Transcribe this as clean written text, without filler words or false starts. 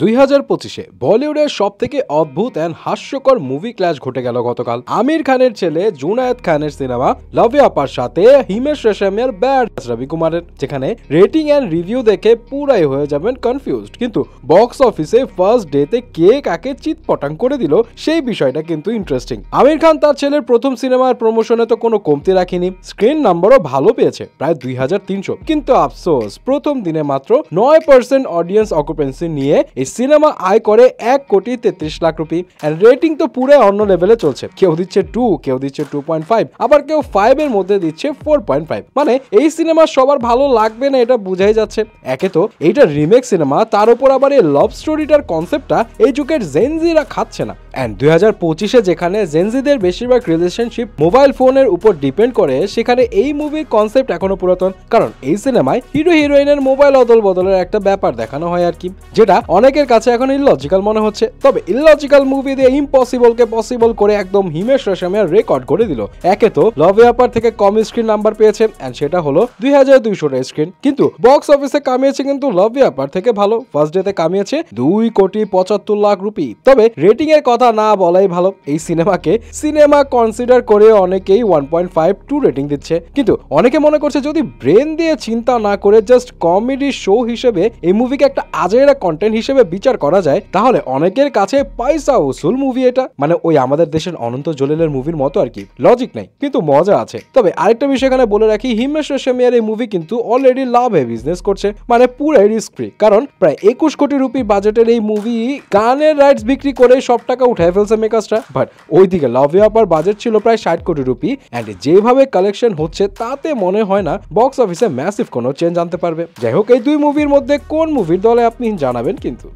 2025-এ বলিউডের সবথেকে অদ্ভুত এন্ড হাস্যকর মুভি ক্ল্যাশ ঘটে গেল গতকাল। আমির খানের ছেলে জুনায়েদ খানের সিনেমা লাভে আপার সাথে হিমেশ রেশমিয়ার ব্যাড রবি কুমারের, যেখানে রেটিং এন্ড রিভিউ দেখে পুরাই হয়ে যাবেন কনফিউজড। কিন্তু বক্স অফিসে ফার্স্ট ডেতে কে কাকে চিৎপটাং করে দিল সেই বিষয়টা কিন্তু ইন্টারেস্টিং। আমির খান তার ছেলের প্রথম সিনেমার প্রমোশনে তো কোনো কমতি রাখেনি, স্ক্রিন নাম্বারও ভালো পেয়েছে, প্রায় 2300। কিন্তু আফসোস, প্রথম দিনে মাত্র 9% অডিয়েন্স অকুপেন্সি নিয়ে সিনেমা আয় করে 1,33,00,000 রুপি। রেটিং তো পুরো অন্য লেভেলে চলছে, কেউ দিচ্ছে 2, কেউ দিচ্ছে 2.5, আবার কেউ 5 এর মধ্যে দিচ্ছে 4.5। মানে এই সিনেমা সবার ভালো লাগবে না এটা বোঝাই যাচ্ছে। একে তো এইটা রিমেক সিনেমা, তার উপর আবার এই লাভ স্টোরিটার কনসেপ্টটা এই যুগের জেনজিরা খাচ্ছে না। এন্ড 2025-এ যেখানে জেনজিদের বেশিরভাগ রিলেশনশিপ মোবাইল ফোনের উপর ডিপেন্ড করে, সেখানে এই মুভির কনসেপ্ট এখনো পুরাতন। কারণ এই সিনেমায় হিরো হিরোইনের মোবাইল অদল বদলের একটা ব্যাপার দেখানো হয় আর কি, যেটা অনেকের কাছে এখন ইললজিক্যাল মনে হচ্ছে। তবে ইললজিক্যাল মুভি দিয়ে ইম্পসিবলকে পসিবল করে একদম হিমেশ রেশমিয়ার রেকর্ড করে দিল। একে তো লাভ আপার থেকে কম স্ক্রিন নাম্বার পেয়েছে, এন্ড সেটা হলো 2200 স্ক্রিন। কিন্তু বক্স অফিসে কামিয়েছে কিন্তু লাভ আপার থেকে ভালো, ফার্স্ট ডেতে কামিয়েছে 2,75,00,000 রুপি। তবে রেটিং এর কথা না বলাই ভালো, এই সিনেমাকে সিনেমা কনসিডার করে অনেকেই 1.52 রেটিং দিচ্ছে। কিন্তু অনেকে মনে করছে যদি ব্রেন দিয়ে চিন্তা না করে জাস্ট কমেডি শো হিসেবে এই মুভিকে একটা আজেরা কন্টেন্ট হিসেবে বিচার করা যায়, তাহলে অনেকের কাছে পয়সা উসুল মুভি এটা। মানে ওই আমাদের দেশের অনন্ত জলিলের মুভির মতো আর কি, লজিক নাই কিন্তু মজা আছে। তবে আরেকটা বিষয় এখানে বলে রাখি, হিমেশ রেশমিয়ার এই মুভি কিন্তু অলরেডি লাভে বিজনেস করছে, মানে পুরাই রিস্ক ফ্রি। কারণ প্রায় 21 কোটি রুপি বাজেটের এই মুভি গানের রাইটস বিক্রি করে সব টাকা উঠায় ফেলছে মেকার্সরা। বাট ওইদিকে লাভে আপার বাজেট ছিল প্রায় 60 কোটি রুপি, এন্ড যেভাবে কালেকশন হচ্ছে তাতে মনে হয় না বক্স অফিসে ম্যাসিভ কোনো চেঞ্জ আনতে পারবে। যাই হোক, এই দুই মুভির মধ্যে কোন মুভির দলে আপনি জানাবেন কিন্তু।